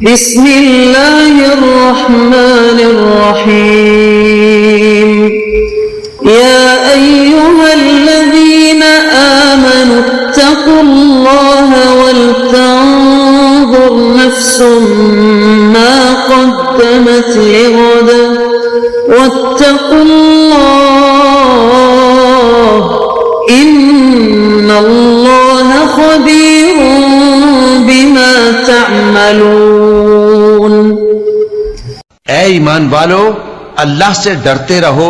بسم اللہ الرحمن الرحیم یا ایہا الذین آمنوا اتقوا اللہ ولتنظر نفس ما قدمت لغد واتقوا اللہ ان اللہ خبیر بما تعملون۔ اے ایمان والو، اللہ سے ڈرتے رہو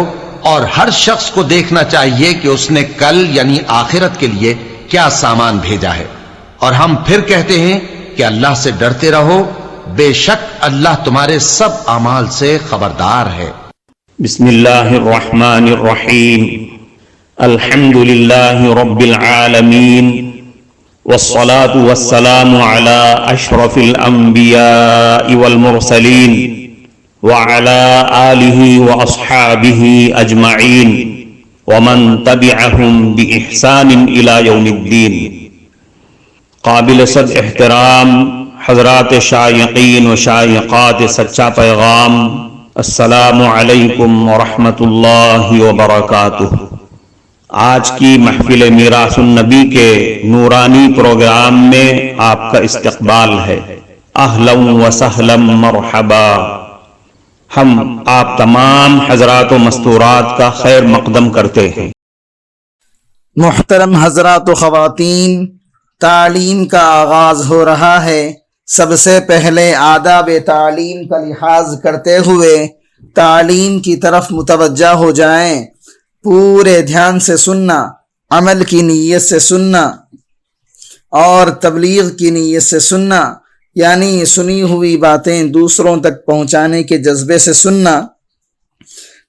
اور ہر شخص کو دیکھنا چاہیے کہ اس نے کل یعنی آخرت کے لیے کیا سامان بھیجا ہے، اور ہم پھر کہتے ہیں کہ اللہ سے ڈرتے رہو، بے شک اللہ تمہارے سب اعمال سے خبردار ہے۔ بسم اللہ الرحمن الرحیم، الحمد للہ رب العالمین، والصلاة والسلام على اشرف الانبیاء والمرسلین وعلى آلہ واصحابہ اجمعین ومن تبعہم بإحسان الى یوم الدین۔ قابل صد احترام حضرات شائقین و شائقات سچا پیغام، السلام علیکم ورحمۃ اللہ وبرکاتہ۔ آج کی محفل میراث النبی کے نورانی پروگرام میں آپ کا استقبال ہے۔ اہلا و سہلا مرحبا۔ ہم آپ تمام حضرات و مستورات کا خیر مقدم کرتے ہیں۔ محترم حضرات و خواتین، تعلیم کا آغاز ہو رہا ہے۔ سب سے پہلے آداب تعلیم کا لحاظ کرتے ہوئے تعلیم کی طرف متوجہ ہو جائیں۔ پورے دھیان سے سننا، عمل کی نیت سے سننا اور تبلیغ کی نیت سے سننا، یعنی سنی ہوئی باتیں دوسروں تک پہنچانے کے جذبے سے سننا۔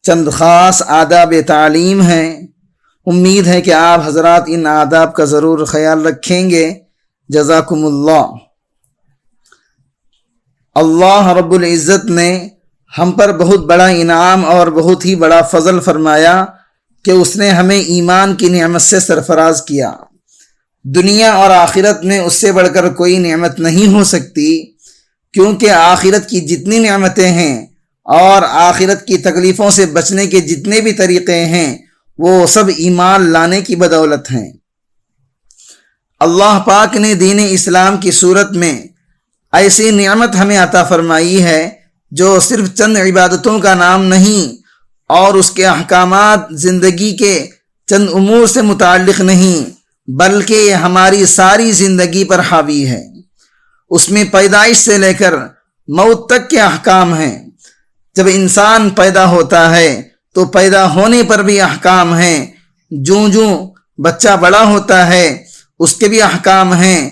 چند خاص آداب تعلیم ہیں، امید ہے کہ آپ حضرات ان آداب کا ضرور خیال رکھیں گے۔ جزاکم اللہ۔ اللہ رب العزت نے ہم پر بہت بڑا انعام اور بہت ہی بڑا فضل فرمایا کہ اس نے ہمیں ایمان کی نعمت سے سرفراز کیا۔ دنیا اور آخرت میں اس سے بڑھ کر کوئی نعمت نہیں ہو سکتی، کیونکہ آخرت کی جتنی نعمتیں ہیں اور آخرت کی تکلیفوں سے بچنے کے جتنے بھی طریقے ہیں وہ سب ایمان لانے کی بدولت ہیں۔ اللہ پاک نے دین اسلام کی صورت میں ایسی نعمت ہمیں عطا فرمائی ہے جو صرف چند عبادتوں کا نام نہیں اور اس کے احکامات زندگی کے چند امور سے متعلق نہیں، بلکہ یہ ہماری ساری زندگی پر حاوی ہے۔ اس میں پیدائش سے لے کر موت تک کے احکام ہیں۔ جب انسان پیدا ہوتا ہے تو پیدا ہونے پر بھی احکام ہیں، جوں جوں بچہ بڑا ہوتا ہے اس کے بھی احکام ہیں،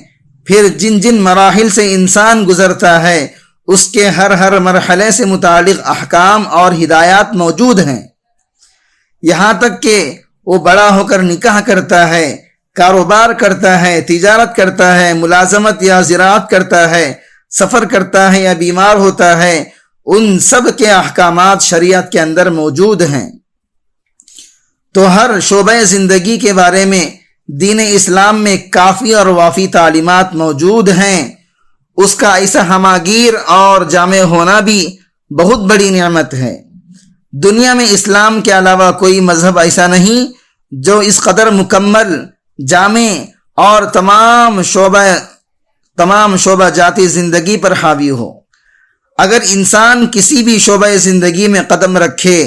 پھر جن جن مراحل سے انسان گزرتا ہے اس کے ہر مرحلے سے متعلق احکام اور ہدایات موجود ہیں، یہاں تک کہ وہ بڑا ہو کر نکاح کرتا ہے، کاروبار کرتا ہے، تجارت کرتا ہے، ملازمت یا زراعت کرتا ہے، سفر کرتا ہے یا بیمار ہوتا ہے، ان سب کے احکامات شریعت کے اندر موجود ہیں۔ تو ہر شعبہ زندگی کے بارے میں دین اسلام میں کافی اور وافی تعلیمات موجود ہیں۔ اس کا ایسا ہماگیر اور جامع ہونا بھی بہت بڑی نعمت ہے۔ دنیا میں اسلام کے علاوہ کوئی مذہب ایسا نہیں جو اس قدر مکمل، جامع اور تمام شعبہ جاتی زندگی پر حاوی ہو۔ اگر انسان کسی بھی شعبہ زندگی میں قدم رکھے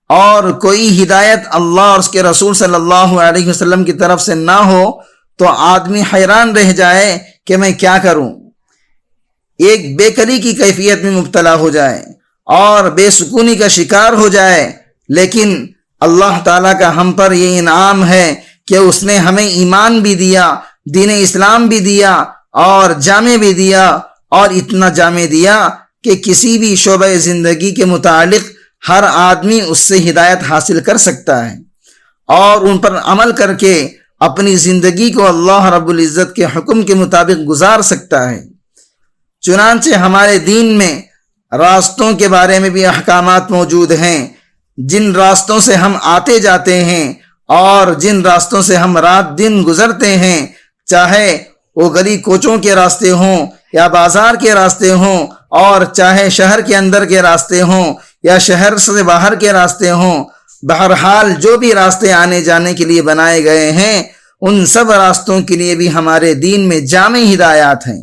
اور کوئی ہدایت اللہ اور اس کے رسول صلی اللہ علیہ وسلم کی طرف سے نہ ہو تو آدمی حیران رہ جائے کہ میں کیا کروں، ایک بے قلی کی کیفیت میں مبتلا ہو جائے اور بے سکونی کا شکار ہو جائے۔ لیکن اللہ تعالیٰ کا ہم پر یہ انعام ہے کہ اس نے ہمیں ایمان بھی دیا، دین اسلام بھی دیا اور جامع بھی دیا، اور اتنا جامع دیا کہ کسی بھی شعبہ زندگی کے متعلق ہر آدمی اس سے ہدایت حاصل کر سکتا ہے اور ان پر عمل کر کے اپنی زندگی کو اللہ رب العزت کے حکم کے مطابق گزار سکتا ہے۔ چنانچہ ہمارے دین میں راستوں کے بارے میں بھی احکامات موجود ہیں، جن راستوں سے ہم آتے جاتے ہیں اور جن راستوں سے ہم رات دن گزرتے ہیں، چاہے وہ گلی کوچوں کے راستے ہوں یا بازار کے راستے ہوں اور چاہے شہر کے اندر کے راستے ہوں یا شہر سے باہر کے راستے ہوں، بہرحال جو بھی راستے آنے جانے کے لیے بنائے گئے ہیں ان سب راستوں کے لیے بھی ہمارے دین میں جامع ہدایات ہیں،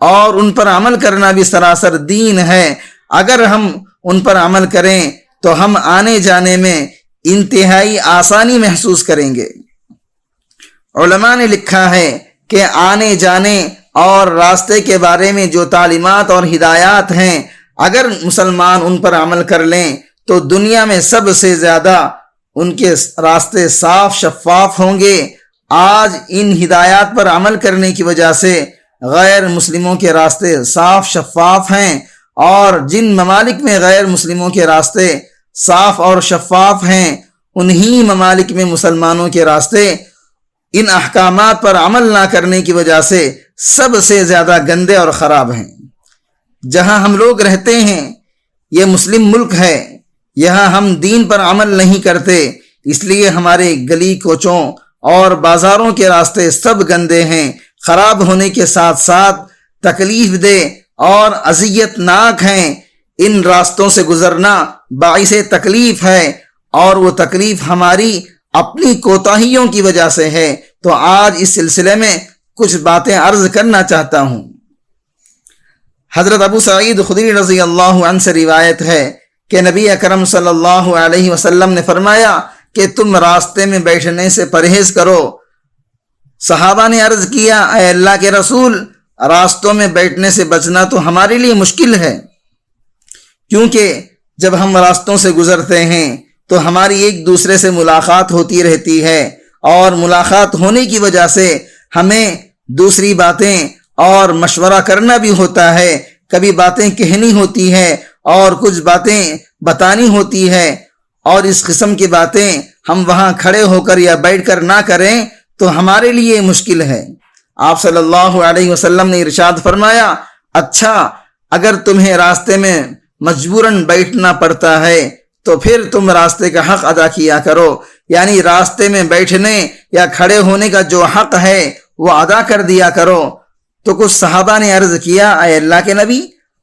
اور ان پر عمل کرنا بھی سراسر دین ہے۔ اگر ہم ان پر عمل کریں تو ہم آنے جانے میں انتہائی آسانی محسوس کریں گے۔ علماء نے لکھا ہے کہ آنے جانے اور راستے کے بارے میں جو تعلیمات اور ہدایات ہیں، اگر مسلمان ان پر عمل کر لیں تو دنیا میں سب سے زیادہ ان کے راستے صاف شفاف ہوں گے۔ آج ان ہدایات پر عمل کرنے کی وجہ سے غیر مسلموں کے راستے صاف شفاف ہیں، اور جن ممالک میں غیر مسلموں کے راستے صاف اور شفاف ہیں انہی ممالک میں مسلمانوں کے راستے ان احکامات پر عمل نہ کرنے کی وجہ سے سب سے زیادہ گندے اور خراب ہیں۔ جہاں ہم لوگ رہتے ہیں یہ مسلم ملک ہے، یہاں ہم دین پر عمل نہیں کرتے، اس لیے ہمارے گلی کوچوں اور بازاروں کے راستے سب گندے ہیں، خراب ہونے کے ساتھ ساتھ تکلیف دہ اور اذیت ناک ہیں۔ ان راستوں سے گزرنا باعث تکلیف ہے، اور وہ تکلیف ہماری اپنی کوتاہیوں کی وجہ سے ہے۔ تو آج اس سلسلے میں کچھ باتیں عرض کرنا چاہتا ہوں۔ حضرت ابو سعید خدری رضی اللہ عنہ سے روایت ہے کہ نبی اکرم صلی اللہ علیہ وسلم نے فرمایا کہ تم راستے میں بیٹھنے سے پرہیز کرو۔ صحابہ نے عرض کیا، اے اللہ کے رسول، راستوں میں بیٹھنے سے بچنا تو ہمارے لیے مشکل ہے، کیونکہ جب ہم راستوں سے گزرتے ہیں تو ہماری ایک دوسرے سے ملاقات ہوتی رہتی ہے، اور ملاقات ہونے کی وجہ سے ہمیں دوسری باتیں اور مشورہ کرنا بھی ہوتا ہے، کبھی باتیں کہنی ہوتی ہے اور کچھ باتیں بتانی ہوتی ہے، اور اس قسم کی باتیں ہم وہاں کھڑے ہو کر یا بیٹھ کر نہ کریں تو ہمارے لیے مشکل ہے۔ آپ صلی اللہ علیہ وسلم نے ارشاد فرمایا، اچھا اگر تمہیں راستے میں مجبوراً بیٹھنا پڑتا ہے تو پھر تم راستے کا حق ادا کیا کرو، یعنی راستے میں بیٹھنے یا کھڑے ہونے کا جو حق ہے وہ ادا کر دیا کرو۔ تو کچھ صحابہ نے عرض کیا، اے اللہ کے نبی،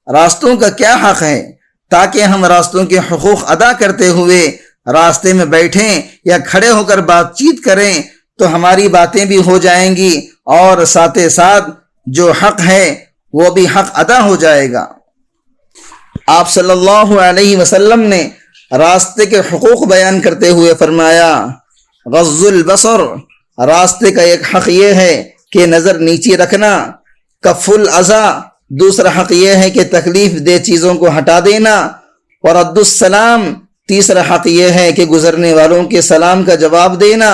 راستوں کا کیا حق ہے تاکہ ہم راستوں کے حقوق ادا کرتے ہوئے راستے میں بیٹھیں یا کھڑے ہو کر بات چیت کریں تو ہماری باتیں بھی ہو جائیں گی اور ساتھ ساتھ جو حق ہے وہ بھی حق ادا ہو جائے گا۔ آپ صلی اللہ علیہ وسلم نے راستے کے حقوق بیان کرتے ہوئے فرمایا، غض البصر، راستے کا ایک حق یہ ہے کہ نظر نیچے رکھنا، کف الاذی، دوسرا حق یہ ہے کہ تکلیف دہ چیزوں کو ہٹا دینا، ورد السلام، تیسرا حق یہ ہے کہ گزرنے والوں کے سلام کا جواب دینا،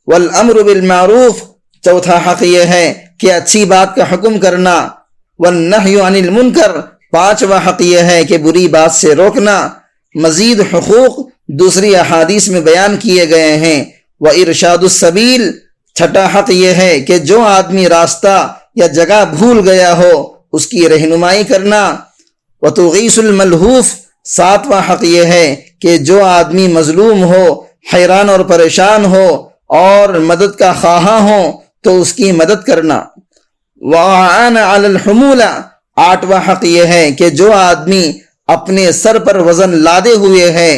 والامر بالمعروف، چوتھا حق یہ ہے کہ اچھی بات کا حکم کرنا، والنہی عن المنکر، پانچواں حق یہ ہے کہ بری بات سے روکنا۔ مزید حقوق دوسری احادیث میں بیان کیے گئے ہیں۔ وارشاد السبیل، چھٹا حق یہ ہے کہ جو آدمی راستہ یا جگہ بھول گیا ہو اس کی رہنمائی کرنا۔ وتغیث الملہوف، ساتواں حق یہ ہے کہ جو آدمی مظلوم ہو، حیران اور پریشان ہو اور مدد کا خواہاں ہو تو اس کی مدد کرنا۔ وأعان علی الحمولہ، آٹھواں حق یہ ہے کہ جو آدمی اپنے سر پر وزن لادے ہوئے ہے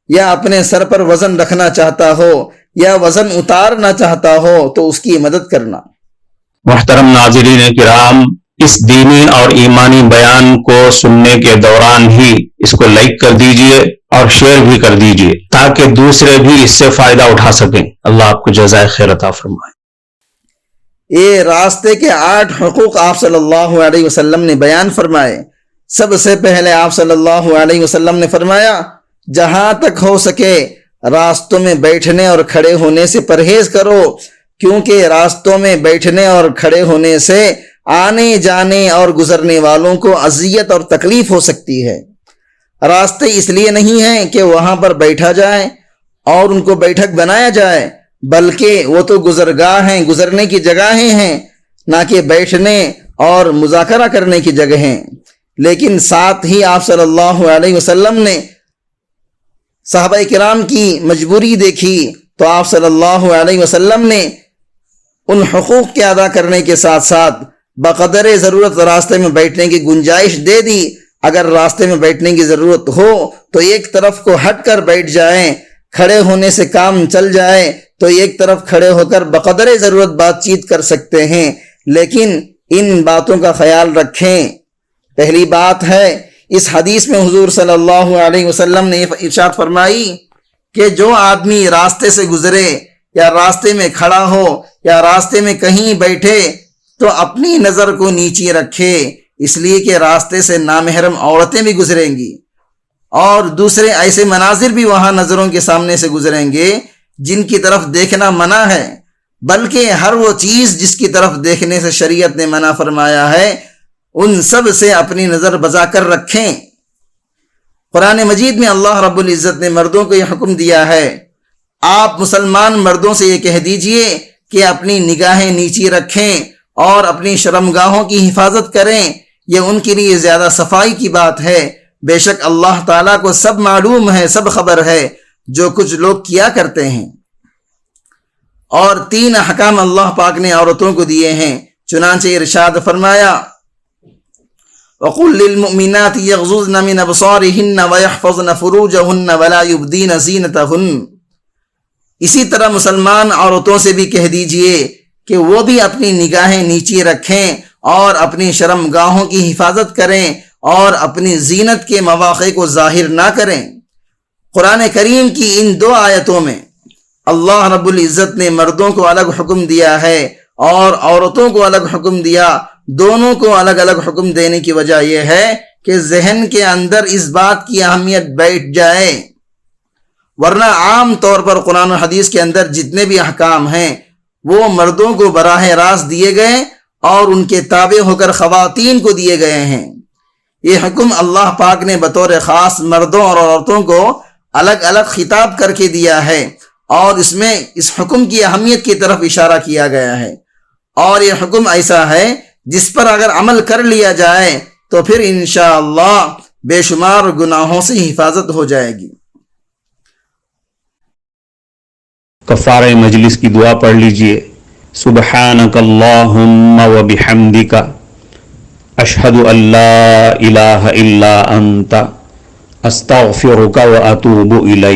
یا اپنے سر پر وزن رکھنا چاہتا ہو یا وزن اتارنا چاہتا ہو تو اس کی مدد کرنا۔ محترم ناظرین کرام، اس دینی اور ایمانی بیان کو سننے کے دوران ہی اس کو لائک کر دیجئے اور شیئر بھی کر دیجئے تاکہ دوسرے بھی اس سے فائدہ اٹھا سکیں۔ اللہ آپ کو جزائے خیر عطا فرمائے۔ یہ راستے کے 8 حقوق آپ صلی اللہ علیہ وسلم نے بیان فرمائے۔ سب سے پہلے آپ صلی اللہ علیہ وسلم نے فرمایا، جہاں تک ہو سکے راستوں میں بیٹھنے اور کھڑے ہونے سے پرہیز کرو، کیونکہ راستوں میں بیٹھنے اور کھڑے ہونے سے آنے جانے اور گزرنے والوں کو اذیت اور تکلیف ہو سکتی ہے۔ راستے اس لیے نہیں ہیں کہ وہاں پر بیٹھا جائے اور ان کو بیٹھک بنایا جائے، بلکہ وہ تو گزرگاہ ہیں، گزرنے کی جگہیں ہیں، نہ کہ بیٹھنے اور مذاکرہ کرنے کی جگہیں۔ لیکن ساتھ ہی آپ صلی اللہ علیہ وسلم نے صحابہ کرام کی مجبوری دیکھی تو آپ صلی اللہ علیہ وسلم نے ان حقوق کے ادا کرنے کے ساتھ ساتھ بقدر ضرورت راستے میں بیٹھنے کی گنجائش دے دی. اگر راستے میں بیٹھنے کی ضرورت ہو تو ایک طرف کو ہٹ کر بیٹھ جائیں. کھڑے ہونے سے کام چل جائے تو ایک طرف کھڑے ہو کر بقدر ضرورت بات چیت کر سکتے ہیں، لیکن ان باتوں کا خیال رکھیں. پہلی بات ہے، اس حدیث میں حضور صلی اللہ علیہ وسلم نے ارشاد فرمائی کہ جو آدمی راستے سے گزرے یا راستے میں کھڑا ہو یا راستے میں کہیں بیٹھے تو اپنی نظر کو نیچے رکھے، اس لیے کہ راستے سے نامحرم عورتیں بھی گزریں گی اور دوسرے ایسے مناظر بھی وہاں نظروں کے سامنے سے گزریں گے جن کی طرف دیکھنا منع ہے، بلکہ ہر وہ چیز جس کی طرف دیکھنے سے شریعت نے منع فرمایا ہے ان سب سے اپنی نظر بچا کر رکھیں. قرآن مجید میں اللہ رب العزت نے مردوں کو یہ حکم دیا ہے، آپ مسلمان مردوں سے یہ کہہ دیجئے کہ اپنی نگاہیں نیچی رکھیں اور اپنی شرمگاہوں کی حفاظت کریں، یہ ان کے لیے زیادہ صفائی کی بات ہے. بے شک اللہ تعالیٰ کو سب معلوم ہے، سب خبر ہے جو کچھ لوگ کیا کرتے ہیں. اور 3 احکام اللہ پاک نے عورتوں کو دیے ہیں، چنانچہ ارشاد فرمایا وَقُلْ لِلْمُؤْمِنَاتِ يَغْضُضْنَ مِنْ أَبْصَارِهِنَّ وَيَحْفَظْنَ فُرُوجَهُنَّ وَلَا يُبْدِينَ زِينَتَهُنَّ. اسی طرح مسلمان عورتوں سے بھی کہہ دیجئے کہ وہ بھی اپنی نگاہیں نیچی رکھیں اور اپنی شرمگاہوں کی حفاظت کریں اور اپنی زینت کے مواقع کو ظاہر نہ کریں. قرآن کریم کی ان 2 آیتوں میں اللہ رب العزت نے مردوں کو الگ حکم دیا ہے اور عورتوں کو الگ حکم دیا. دونوں کو الگ الگ حکم دینے کی وجہ یہ ہے کہ ذہن کے اندر اس بات کی اہمیت بیٹھ جائے، ورنہ عام طور پر قرآن و حدیث کے اندر جتنے بھی احکام ہیں وہ مردوں کو براہ راست دیے گئے اور ان کے تابع ہو کر خواتین کو دیے گئے ہیں. یہ حکم اللہ پاک نے بطور خاص مردوں اور عورتوں کو الگ الگ خطاب کر کے دیا ہے اور اس میں اس حکم کی اہمیت کی طرف اشارہ کیا گیا ہے. اور یہ حکم ایسا ہے جس پر اگر عمل کر لیا جائے تو پھر انشاءاللہ بے شمار گناہوں سے حفاظت ہو جائے گی. کفارہ مجلس کی دعا پڑھ لیجئے. سبحانک اللہم و بحمدک اشہد ان لا الہ الا انت استغفرک و اتوب الیک.